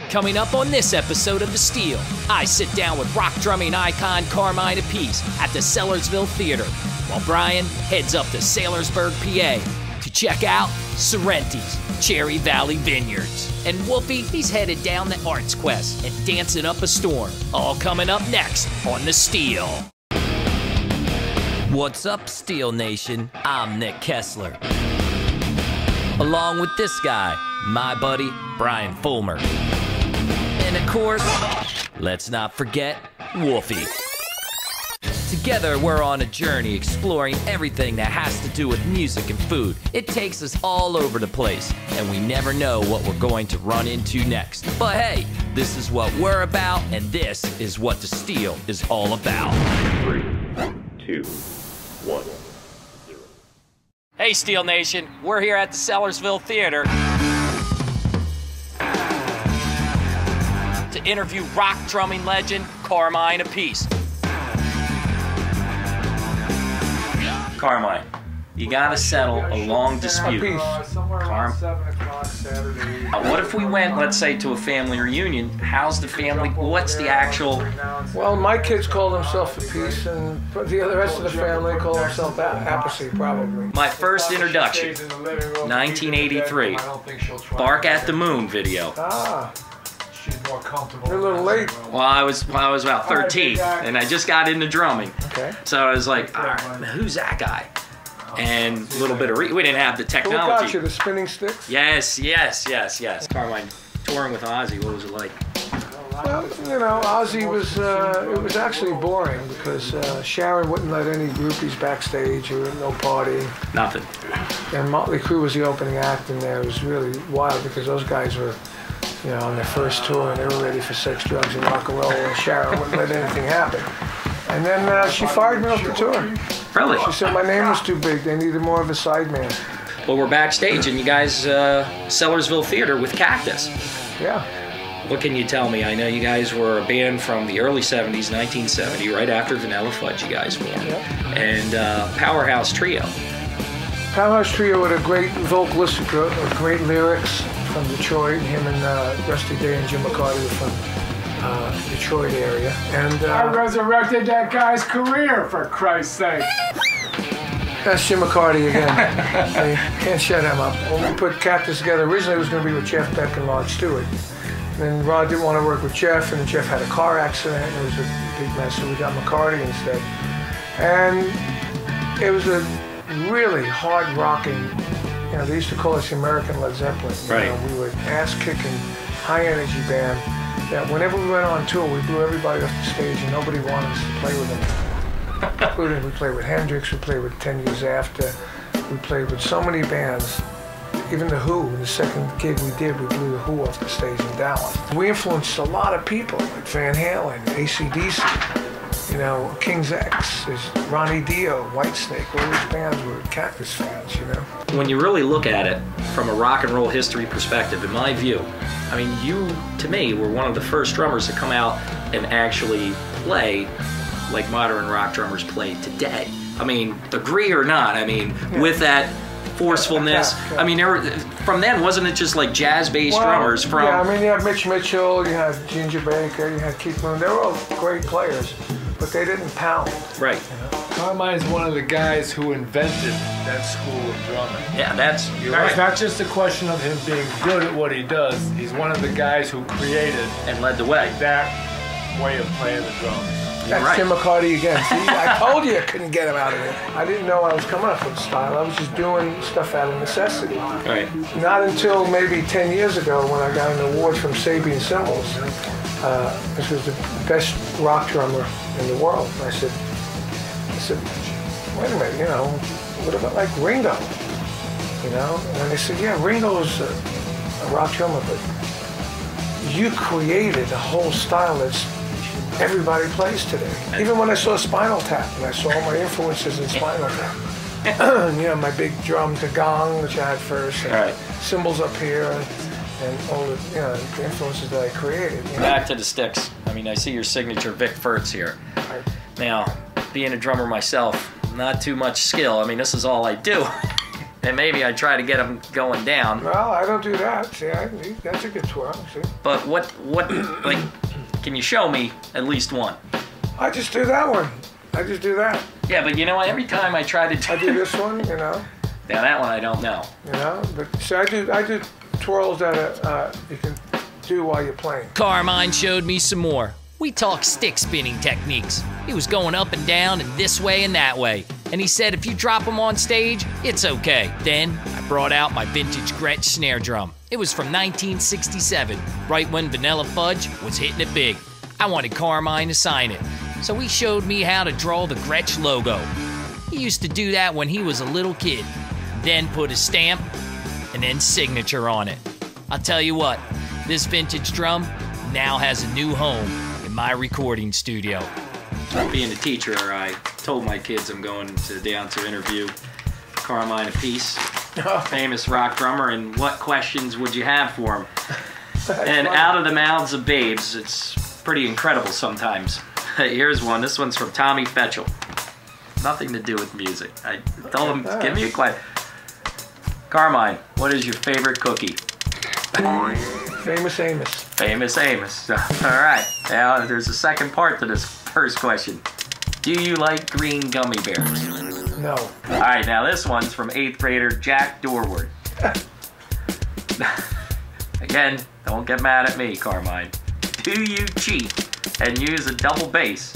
Coming up on this episode of The Steel, I sit down with rock drumming icon Carmine Appice at the Sellersville Theater, while Brian heads up to Saylorsburg, PA to check out Sorrenti's Cherry Valley Vineyards. And Wolfie, he's headed down the Arts Quest and dancing up a storm. All coming up next on The Steel. What's up, Steel Nation? I'm Nick Kessler. Along with this guy, my buddy, Brian Fulmer. And of course, let's not forget Wolfie. Together, we're on a journey exploring everything that has to do with music and food. It takes us all over the place, and we never know what we're going to run into next. But hey, this is what we're about, and this is what The Steel is all about. 3, 2, 1, 0. Hey, Steel Nation, we're here at the Sellersville Theater to interview rock drumming legend Carmine Appice. Carmine, you gotta settle a long dispute. What if we went, let's say, to a family reunion? How's the family? What's the actual? Well, my kids call themselves Appice, and the rest of the family call themselves Appice, probably. My first introduction, 1983, Bark at the Moon video. Ah. You're a little late. Well, I was about 13, and I just got into drumming. Okay. So I was like, all right, who's that guy? And a little bit of we didn't have the technology. Who got you, the spinning sticks? Yes. Carmine, touring with Ozzy, what was it like? Well, you know, Ozzy was, it was actually boring because Sharon wouldn't let any groupies backstage or no party. Nothing. And Motley Crue was the opening act, and there. It was really wild because those guys were, you know, on their first tour, and they were ready for sex, drugs, and rock and roll, and Sharon wouldn't let anything happen. And then she fired me off the tour. Really? She said my name was too big. They needed more of a sideman. Well, we're backstage, and you guys, Sellersville Theater with Cactus. Yeah. What can you tell me? I know you guys were a band from the early 70s, 1970, right after Vanilla Fudge you guys formed. Yep. And Powerhouse Trio. Powerhouse Trio with a great vocalist, with great lyrics from Detroit. Him and Rusty Day and Jim McCarty were from Detroit area. And I resurrected that guy's career, for Christ's sake. That's Jim McCarty again. I can't shut him up. When we put Cactus together, originally it was going to be with Jeff Beck and Rod Stewart. And then Rod didn't want to work with Jeff, and Jeff had a car accident, and it was a big mess, so we got McCarty instead. And it was a really hard-rocking, you know, they used to call us the American Led Zeppelin. Right. You know, we were an ass-kicking, high-energy band that whenever we went on tour, we blew everybody off the stage, and nobody wanted us to play with them. Including, we played with Hendrix, we played with 10 Years After, we played with so many bands. Even The Who, the second gig we did, we blew The Who off the stage in Dallas. We influenced a lot of people, like Van Halen, AC/DC, you know, King's X, there's Ronnie Dio, Whitesnake, all these bands were Cactus fans, you know. When you really look at it from a rock and roll history perspective, in my view, I mean, you, to me, were one of the first drummers to come out and actually play like modern rock drummers play today. I mean, agree or not, I mean, with that forcefulness. Yeah. I mean, from then, wasn't it just like jazz-based drummers from... Yeah, I mean, you had Mitch Mitchell, you had Ginger Baker, you had Keith Moon. They were all great players, but they didn't pound. Right. You know? Carmine's one of the guys who invented that school of drumming. Yeah, you're right. It's not just a question of him being good at what he does. He's one of the guys who created And led the way. that way of playing the drums. That's right. Jim McCarty again. See, I told you I couldn't get him out of it. I didn't know I was coming up with style. I was just doing stuff out of necessity. Right. Not until maybe 10 years ago when I got an award from Sabian Cymbals. This was the best rock drummer in the world. I said, wait a minute, you know, what about like Ringo? You know? And they said, yeah, Ringo's a rock drummer, but you created a whole style that's everybody plays today. Even when I saw Spinal Tap, and I saw all my influences in Spinal Tap. You know, my big drum, the gong, which I had first, and Right. cymbals up here, and all the, you know, the influences that I created. You know? Back to the sticks. I mean, I see your signature Vic Firths here. Now, being a drummer myself, not too much skill. I mean, this is all I do. and maybe I try to get them going down. Well, I don't do that. See, that's a good twirl. See? But what, like, can you show me at least one? I just do that one. I just do that. Yeah, but you know, every time I try to I do this one, you know. Now that one I don't know. You know, but see, I do twirls that you can do while you're playing. Carmine showed me some more. We talked stick spinning techniques. He was going up and down and this way and that way. And he said if you drop them on stage, it's okay. Then I brought out my vintage Gretsch snare drum. It was from 1967, right when Vanilla Fudge was hitting it big. I wanted Carmine to sign it, so he showed me how to draw the Gretsch logo. He used to do that when he was a little kid, then put a stamp and then signature on it. I'll tell you what, this vintage drum now has a new home in my recording studio. Being a teacher, I told my kids I'm going down to interview Carmine Appice, famous rock drummer, and what questions would you have for him? And out of the mouths of babes, it's pretty incredible sometimes. Here's one. This one's from Tommy Fetchel. Nothing to do with music. I told him, give me a question. Carmine, what is your favorite cookie? Famous Amos. Famous Amos. All right. Now, there's a second part to this first question. Do you like green gummy bears? No. All right. Now, this one's from 8th grader Jack Dorward. Again, don't get mad at me, Carmine. Do you cheat and use a double bass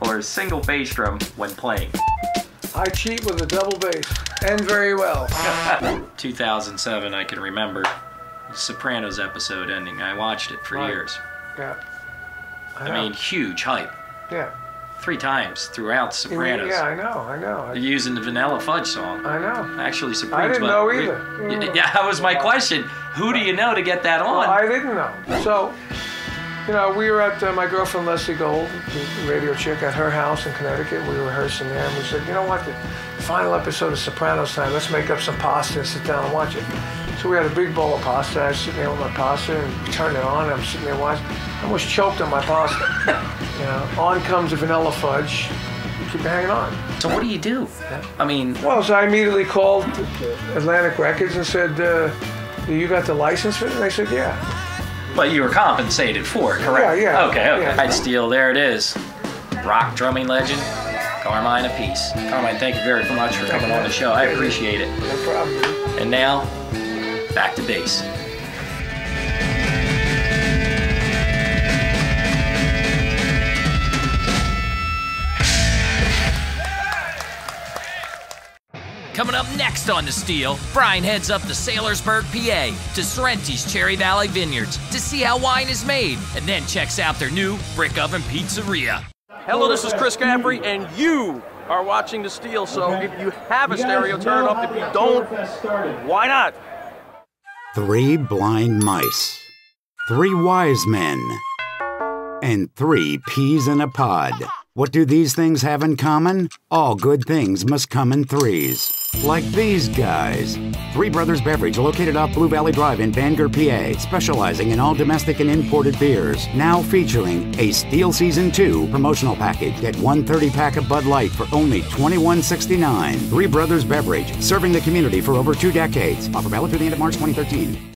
or a single bass drum when playing? I cheat with a double bass, and very well. 2007, I can remember. Sopranos episode ending. I watched it for years. Yeah. I mean, huge hype. Yeah. 3 times throughout Sopranos. Yeah, I know. They're using the Vanilla Fudge song. I know. Actually, Supremes. I didn't know either. Yeah, that was my question. Who do you know to get that on? Well, I didn't know. So, you know, we were at my girlfriend Leslie Gold, the radio chick, at her house in Connecticut. We were rehearsing there, and we said, you know what, the final episode of Sopranos time, let's make up some pasta and sit down and watch it. So we had a big bowl of pasta. I was sitting there with my pasta, and we turned it on, and I'm sitting there watching. I almost choked on my pasta. You know, on comes the Vanilla Fudge. You keep hanging on. So what do you do? I mean... Well, so I immediately called Atlantic Records and said, you got the license for it? And they said, yeah. But you were compensated for it, correct? Yeah. Okay. Yeah. I'd steal, there it is. Rock drumming legend, Carmine Appice. Carmine, thank you very much for coming on the show. I appreciate it. No problem. And now, back to bass. Coming up next on The Steel, Brian heads up to Sellersville, PA, to Sorrenti's Cherry Valley Vineyards to see how wine is made, and then checks out their new brick oven pizzeria. Hello, this is Chris Caffrey, and you are watching The Steel, so if you have a stereo, turn it up. If you don't, why not? 3 blind mice, 3 wise men, and 3 peas in a pod. What do these things have in common? All good things must come in threes. Like these guys. 3 Brothers Beverage, located off Blue Valley Drive in Bangor, PA, specializing in all domestic and imported beers. Now featuring a Steel Season 2 promotional package. Get 1 30-pack of Bud Light for only $21.69. 3 Brothers Beverage, serving the community for over 2 decades. Offer valid through the end of March 2013.